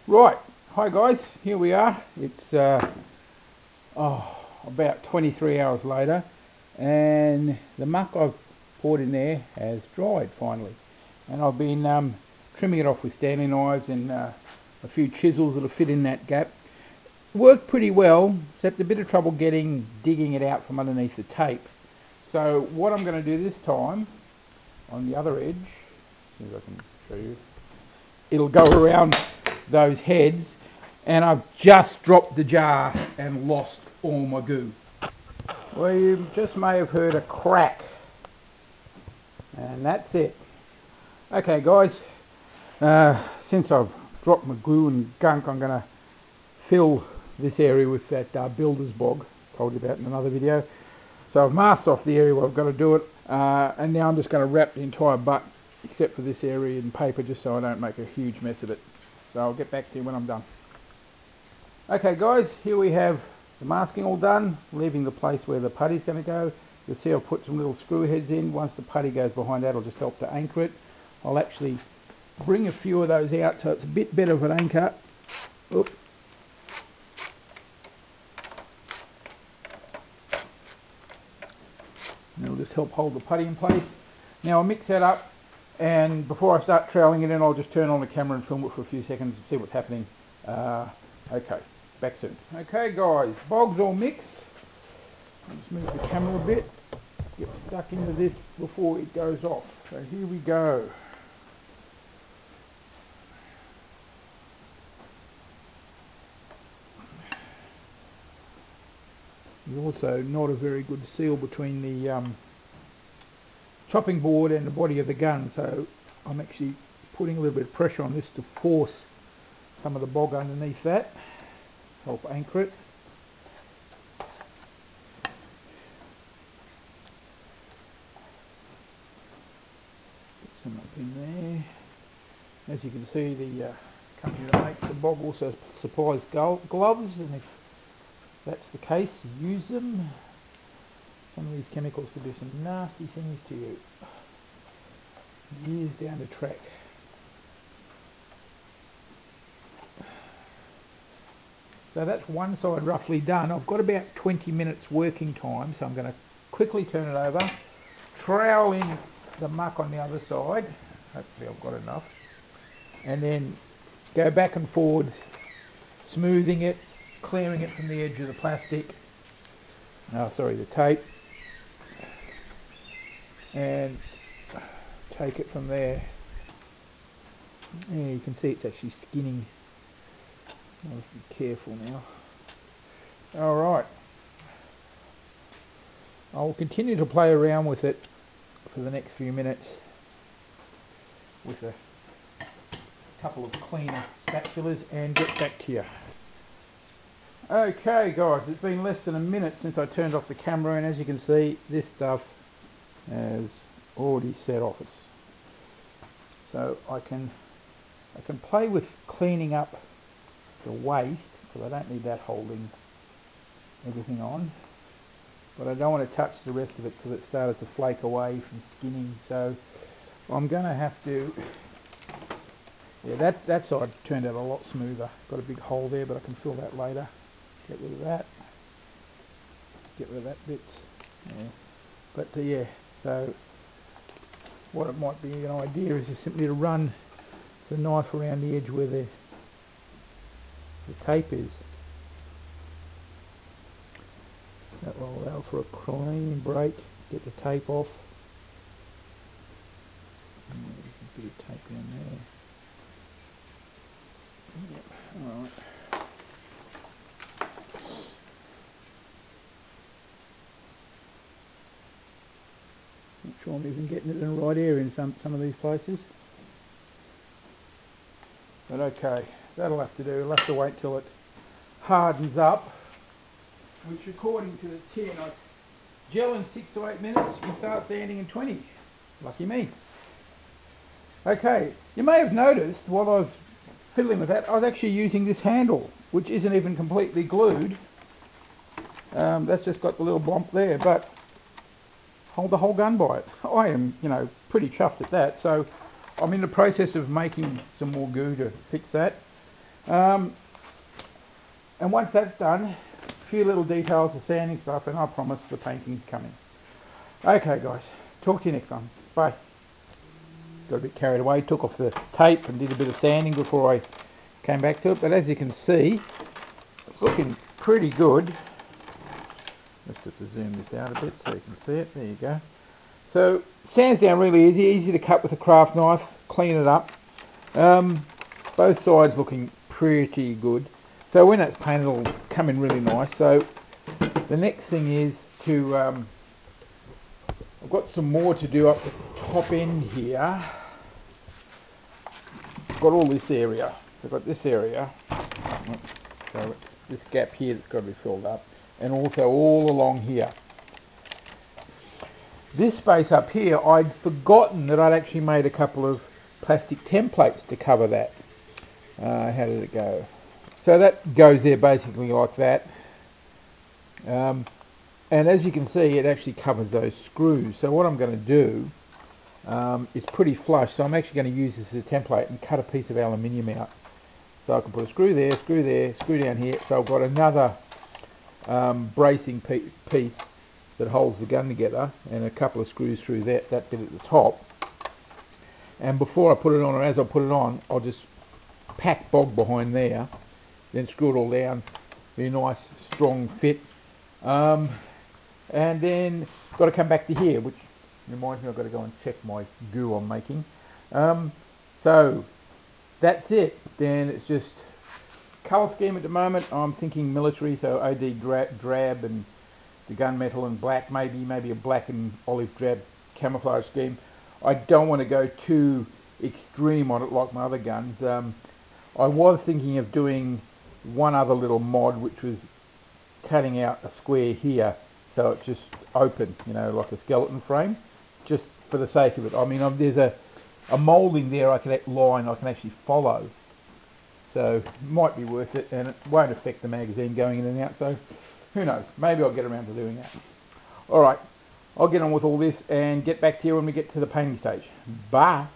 Right, hi guys, here we are. It's about 23 hours later, and the muck I've poured in there has dried finally, and I've been trimming it off with Stanley knives and a few chisels that'll fit in that gap. Worked pretty well, except a bit of trouble digging it out from underneath the tape. So what I'm going to do this time, on the other edge, see if I can show you, it'll go around those heads, and I've just dropped the jar and lost all my goo. Well, you just may have heard a crack, and that's it. Okay guys, since I've dropped my glue and gunk, I'm going to fill this area with that builder's bog I told you about in another video. So I've masked off the area where I've got to do it, and now I'm just going to wrap the entire butt except for this area in paper, just so I don't make a huge mess of it. So I'll get back to you when I'm done. Okay guys, here we have the masking all done, leaving the place where the putty's going to go. You'll see I've put some little screw heads in. Once the putty goes behind that, it'll just help to anchor it. I'll actually bring a few of those out so it's a bit better of an anchor. Oop. And it'll just help hold the putty in place. Now I'll mix that up, and before I start troweling it in, I'll just turn on the camera and film it for a few seconds to see what's happening. Okay, back soon. Okay guys, bog's all mixed. I'll just move the camera a bit, get stuck into this before it goes off. So here we go. There's also not a very good seal between the chopping board and the body of the gun, so I'm actually putting a little bit of pressure on this to force some of the bog underneath that, help anchor it. Get some up in there. As you can see, the company that makes the bog also supplies gloves, and if that's the case, use them. Some of these chemicals could do some nasty things to you years down the track. So that's one side roughly done. I've got about 20 minutes working time, so I'm going to quickly turn it over, trowel in the muck on the other side, hopefully I've got enough, and then go back and forwards, smoothing it, clearing it from the edge of the plastic, the tape, and take it from there. Yeah, you can see it's actually skinning. I have to be careful now. Alright, I will continue to play around with it for the next few minutes with a couple of cleaner spatulas and get back to you. Okay guys, it's been less than a minute since I turned off the camera, and as you can see, this stuff has already set off. So I can play with cleaning up the waste, because I don't need that holding everything on, but I don't want to touch the rest of it because it started to flake away from skinning. So I'm going to have to, yeah, that side turned out a lot smoother. Got a big hole there, but I can fill that later. Get rid of that, get rid of that bit, yeah. But yeah, so what it might be an idea is just simply to run the knife around the edge where the tape is. That will allow for a clean break, get the tape off. And there's a bit of tape in there. Yep, alright. Not sure I'm even getting it in the right area in some of these places. But okay, that'll have to do. I'll have to wait till it hardens up, which according to the tin, I gel in 6 to 8 minutes and start sanding in 20. Lucky me. Okay, you may have noticed while I was fiddling with that, I was actually using this handle, which isn't even completely glued. That's just got the little blomp there, but hold the whole gun by it. I am, pretty chuffed at that. So I'm in the process of making some more goo to fix that. And once that's done, a few little details of sanding stuff, and I promise the painting's coming. Okay guys, talk to you next time. Bye. Got a bit carried away, took off the tape and did a bit of sanding before I came back to it, but as you can see, it's looking pretty good. Let's just zoom this out a bit so you can see it. There you go. So sands down really easy to cut with a craft knife, clean it up. Both sides looking pretty good. So when it's painted, it'll come in really nice. So the next thing is to, I've got some more to do up the top end here. I've got all this area. So I've got this area. So this gap here that's got to be filled up. And also all along here. This space up here, I'd forgotten that I'd actually made a couple of plastic templates to cover that. How did it go? So that goes there basically like that. And as you can see, it actually covers those screws. So what I'm going to do is pretty flush. So I'm actually going to use this as a template and cut a piece of aluminium out. So I can put a screw there, screw down here. So I've got another bracing piece that holds the gun together, and a couple of screws through that bit at the top. And before I put it on, or as I put it on, I'll just pack bog behind there, then screw it all down, be a nice strong fit. And then got to come back to here, which reminds me I've got to go and check my goo I'm making. So that's it. Then it's just colour scheme at the moment. I'm thinking military, so OD drab and the gunmetal and black, maybe a black and olive drab camouflage scheme. I don't want to go too extreme on it like my other guns. I was thinking of doing one other little mod, which was cutting out a square here so it's just open, you know, like a skeleton frame, just for the sake of it. I mean, there's a moulding there I can actually follow, so it might be worth it, and it won't affect the magazine going in and out, so who knows, maybe I'll get around to doing that. Alright, I'll get on with all this and get back to you when we get to the painting stage. Bye!